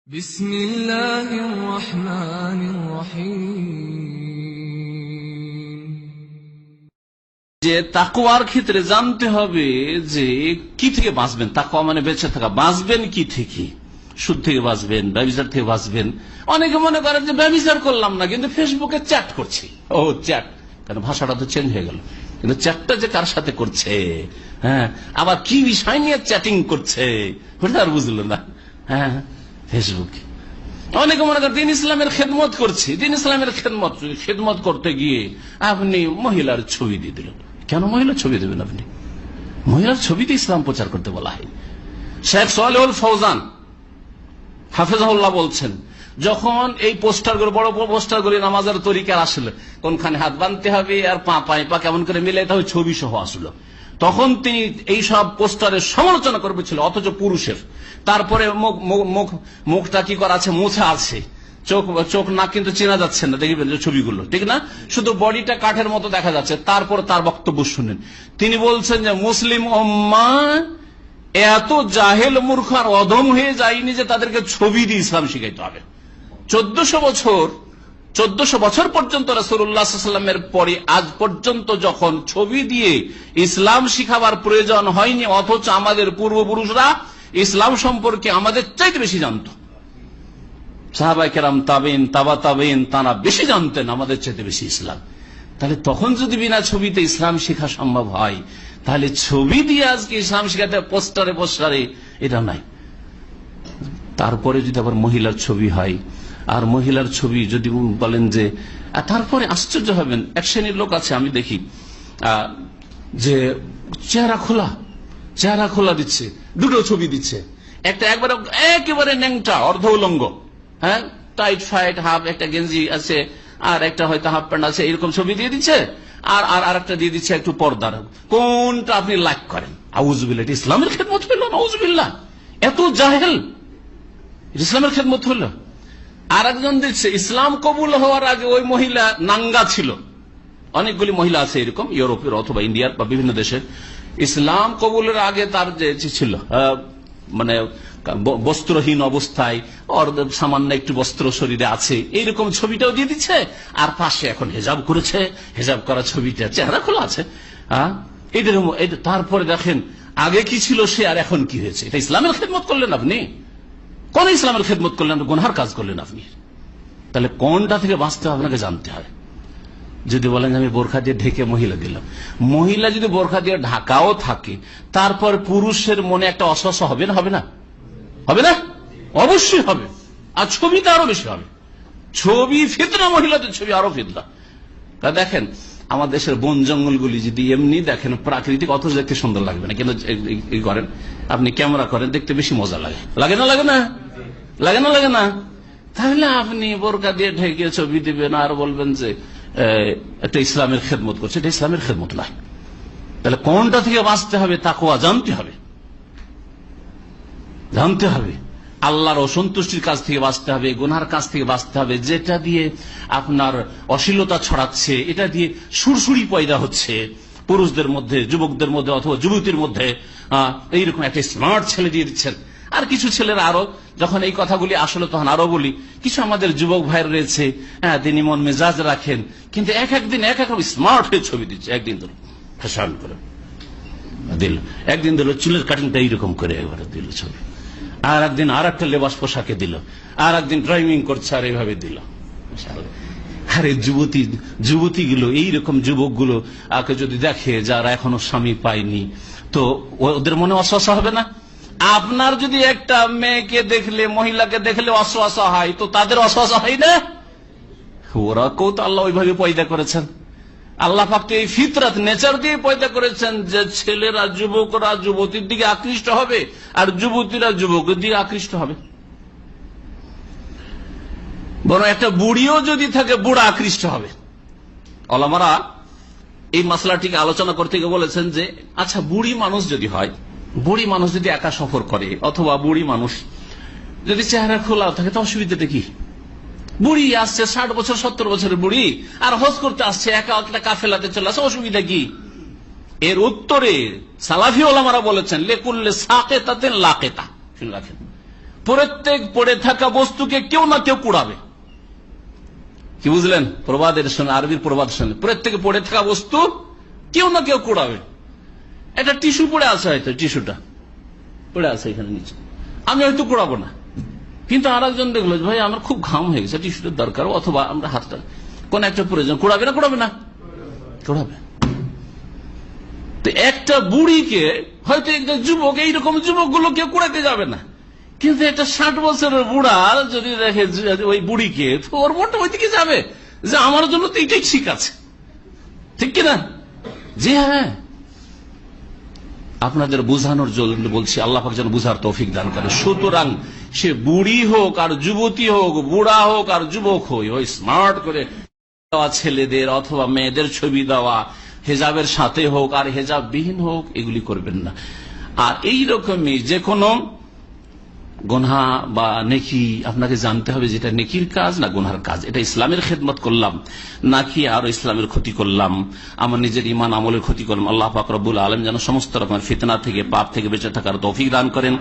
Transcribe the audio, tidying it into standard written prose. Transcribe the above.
বিসমিল্লাহির রহমানির রহিম। যে তাকওয়ার ক্ষেত্রে জানতে হবে যে কি থেকে বাঁচবেন। তাকওয়া মানে বেঁচে থাকা। বাঁচবেন কি থেকে? সুদ থেকে বাঁচবেন, ব্যভিচার থেকে বাঁচবেন। অনেকে মনে করেন যে ব্যভিচার করলাম না, কিন্তু ফেসবুকে চ্যাট করছি। ও চ্যাট, কারণ ভাষাটা তো চেঞ্জ হয়ে গেল। কিন্তু চ্যাটটা যে কার সাথে করছে, হ্যাঁ, আবার কি বিষয় নিয়ে চ্যাটিং করছে, ওটা আর বুঝলো না। হ্যাঁ, ফেসবুকে অনেকে মনে করেন দিন ইসলামের খেদমত করছি। দিন ইসলামের খেদমত করতে গিয়ে আপনি মহিলার ছবি দিয়ে দিলেন। কেন মহিলার ছবি দেবেন আপনি? মহিলার ছবিতে ইসলাম প্রচার করতে বলা হয়। শেখ সালেহুল ফৌজান হাফেজাহুল্লাহ বলছেন, যখন এই পোস্টারগুলো, বড় বড় পোস্টারগুলি নামাজের তরিকার আসলে কোনখানে হাত বাঁধতে হবে আর পা কেমন করে মিলাইতে হবে ছবি সহ আসলো, তখন তিনি এই সব পোস্টারের সমালোচনা করবেছিল, অথচ পুরুষের। তারপরে মুখটা কি করা আছে, মুছে আছে, চোখ না কিন্তু চেনা যাচ্ছে না, দেখবেন যে ছবিগুলো, ঠিক না, শুধু বডিটা কাঠের মতো দেখা যাচ্ছে। তারপর তার বক্তব্য শুনেন, তিনি বলছেন যে মুসলিম উম্মাহ এত জাহেল, মূর্খ আর অধম হয়ে যায়নি যে তাদেরকে ছবি দিয়ে ইসলাম শিখাইতে হবে। 1400 বছর পর্যন্ত রাসূলুল্লাহ সাল্লাল্লাহু আলাইহি ওয়াসাল্লামের পরে আজ পর্যন্ত যখন ছবি দিয়ে ইসলাম শিখাবার প্রয়োজন হয়নি, অথচ আমাদের পূর্বপুরুষরা ইসলাম সম্পর্কে আমাদের চাইতে বেশি জানত। সাহাবায়ে কেরাম, তাবেইন, তাবা তাবেইন, তারা বেশি জানতেন আমাদের চাইতে বেশি ইসলাম। তাহলে তখন যদি বিনা ছবিতে ইসলাম শেখা সম্ভব হয়, তাহলে ছবি দিয়ে আজকে ইসলাম শেখাতে পোস্টারে এটা নাই। তারপরে যদি আবার মহিলার ছবি হয়, আর মহিলার ছবি যদি বলেন যে, তারপরে আশ্চর্য হবেন, এক শ্রেণীর লোক আছে আমি দেখি যে চেহারা খোলা দিচ্ছে, দুটো ছবি দিচ্ছে। একটা একেবারে ন্যাংটা, অর্ধ উলঙ্গ, হ্যাঁ, টাইট ফাইট হাফ একটা গেঞ্জি আছে, আর একটা হয়তো হাফ প্যান্ট আছে, এরকম ছবি দিয়ে দিচ্ছে। আর একটা দিয়ে দিচ্ছে একটু পর্দার। কোনটা আপনি লাইক করেন? আউযুবিল্লাহ, এটা ইসলামের খেদমত হইল? নাউযুবিল্লাহ, এত জাহেল, ইসলামের খেদমত হইল। আর একজন দিচ্ছে ইসলাম কবুল হওয়ার আগে ওই মহিলা নাঙ্গা ছিল। অনেকগুলি মহিলা আছে এরকম, ইউরোপের অথবা ইন্ডিয়ার বা বিভিন্ন দেশের। ইসলাম কবুলের আগে তার যে ছিল মানে বস্ত্রহীন অবস্থায়, ওর সামান্য একটু বস্ত্র শরীরে আছে, এইরকম ছবিটাও দিয়ে দিচ্ছে। আর পাশে এখন হেজাব করেছে, হেজাব করা ছবিটা, চেহারা খোলা আছে। তারপরে দেখেন আগে কি ছিল সে, আর এখন কি হয়েছে। এটা ইসলামের খেদমত করলেন আপনি? কোন ইসলামের খেদমত করলেন? গুনহার কাজ করলেন আপনি। তাহলে কোনটা থেকে বাঁচতে হবে আপনাকে জানতে হবে। যদি বলেন আমি বোরখা দিয়ে ঢেকে মহিলা দিলাম, মহিলা যদি বোরখা দিয়ে ঢাকাও থাকে, তারপর পুরুষের মনে একটা অস্বস্তি হবে না? হবে না? হবে না? অবশ্যই হবে। আর ছবিটা আরো বেশি হবে। ছবি ফিতনা, মহিলাদের ছবি আরো ফিতনা। তা দেখেন আমার দেশের বন জঙ্গলগুলি যদি এমনি দেখেন প্রাকৃতিক, অথচ দেখতে সুন্দর লাগবে না, কিন্তু করেন আপনি ক্যামেরা করেন, দেখতে বেশি মজা লাগে। লাগে না? লাগে না? লাগে না? লাগে না? তাহলে আপনি বোরকা দিয়ে ঢেকে ছবি দিবেন আর বলবেন যে একটা ইসলামের খেদমত করছে। এটা ইসলামের খেদমত নয়। তাহলে কোনটা থেকে বাঁচতে হবে? তাকওয়া জানতে হবে, জানতে হবে। আল্লাহর অসন্তুষ্টির কাজ থেকে বাঁচতে হবে, গুনার কাজ থেকে বাঁচতে হবে। যেটা দিয়ে আপনার অশ্লীলতা ছড়াচ্ছে, এটা দিয়ে সুরসুরি পয়দা হচ্ছে পুরুষদের মধ্যে, যুবকদের মধ্যে অথবা যুবতীর মধ্যে, এইরকম একটা স্মার্ট ছেলে দিয়ে দিচ্ছেন। আর কিছু ছেলেরা আরো, যখন এই কথাগুলি আসলে তখন আরো বলি, কিছু আমাদের যুবক ভাইয়ের রয়েছে, হ্যাঁ, তিনি মন মেজাজ রাখেন, কিন্তু একদিন এক স্মার্ট হয়ে ছবি দিচ্ছে। একদিন ধরে ফ্যাশন করে দিল, একদিন ধরে চুলের কাটিংটা এইরকম করে একবারে দিল ছবি, আর একদিন আর একটা লেবাস পোশাকে দিল, আর একদিন ড্রাইভিং করছে আর এইভাবে দিল। আরে যুবতীগুলো, এইরকম যুবকগুলো যদি দেখে যারা এখনো স্বামী পায়নি, তো ওদের মনে অস্বস্তি হবে না? আপনার যদি একটা মেয়েকে দেখলে, মহিলাকে দেখলে অস্বস্তি হয়, তো তাদের অস্বস্তি হয় না? ওরাকেও তো আল্লাহ ওইভাবে পয়দা করেছেন। আল্লাহ পাক তো এই ফিতরাত, নেচার দিয়ে পয়দা করেছেন যে ছেলেরা, যুবকরা যুবতীর দিকে আকৃষ্ট হবে, আর যুবতীরা যুবকের দিকে আকৃষ্ট হবে। বরং একটা বুড়িও যদি থাকে, বুড়া আকৃষ্ট হবে। ওলামারা এই মাসলাটিকে আলোচনা করতে গিয়ে বলেছেন যে, আচ্ছা, বুড়ি মানুষ যদি হয়, বুড়ি মানুষ যদি একা সফর করে, অথবা বুড়ি মানুষ যদি চেহারা খোলা থাকে, তো অসুবিধাটা কি? বুড়ি আসছে 60 বছর 70 বছরের বুড়ি, আর হজ করতে আসছে, একা একটা কাফেলাতে চলে আসছে, অসুবিধা কি? এর উত্তরে সালাফি ওলামারা বলেছেন, লেকুল্লে সাকেতাতেন লাকেতা, শুনে রাখেন, প্রত্যেক পড়ে থাকা বস্তুকে কেউ না কেউ কুড়াবে। কি বুঝলেন? প্রবাদের শুনে, আরবির প্রবাদ শুনে, প্রত্যেকে পড়ে থাকা বস্তু কেউ না কেউ কুড়াবে। একটা টিস্যু পড়ে আছে, হয়তো টিস্যুটা পড়ে আছে এখানে নিচে, আমি হয়তো কুড়াবো না, কিন্তু আর একজন দেখলো ভাই আমার খুব ঘাম হয়ে গেছে, টিস্যুটার দরকার, অথবা আমরা হাতটা কোন একটা প্রয়োজন, কুড়াবে না কুড়াবে না? কুড়াবে। তো একটা বুড়িকে হয়তো একটা যুবক, এইরকম যুবক গুলো কেউ কুড়াতে যাবে না, কিন্তু একটা 60 বছরের বুড়া যদি দেখে ওই বুড়িকে, ওর মনটা ওই দিকে যাবে যে আমার জন্য তো এইটাই ঠিক আছে, ঠিক কিনা? জি হ্যাঁ, আপনাদের বোঝানোর জন্য বলছি, আল্লাহ পাক যেন বুঝার তৌফিক দান করে। সুতরাং সে বুড়ি হোক আর যুবতী হোক, বুড়া হোক আর যুবক হোক, ওই স্মার্ট করে দেওয়া ছেলেদের অথবা মেয়েদের ছবি দেওয়া, হেজাবের সাথে হোক আর হেজাব বিহীন হোক, এগুলি করবেন না। আর এই রকমই যে কোনো গুনাহ বা নেকি আপনাকে জানতে হবে যেটা নেকির কাজ না গুনার কাজ, এটা ইসলামের খেদমত করলাম নাকি আর ইসলামের ক্ষতি করলাম, আমার নিজের ইমান আমলের ক্ষতি করলাম। আল্লাহ পাক রব্বুল আলামিন যেন সমস্ত রকমের ফিতনা থেকে, পাপ থেকে বেঁচে থাকার তৌফিক দান করেন।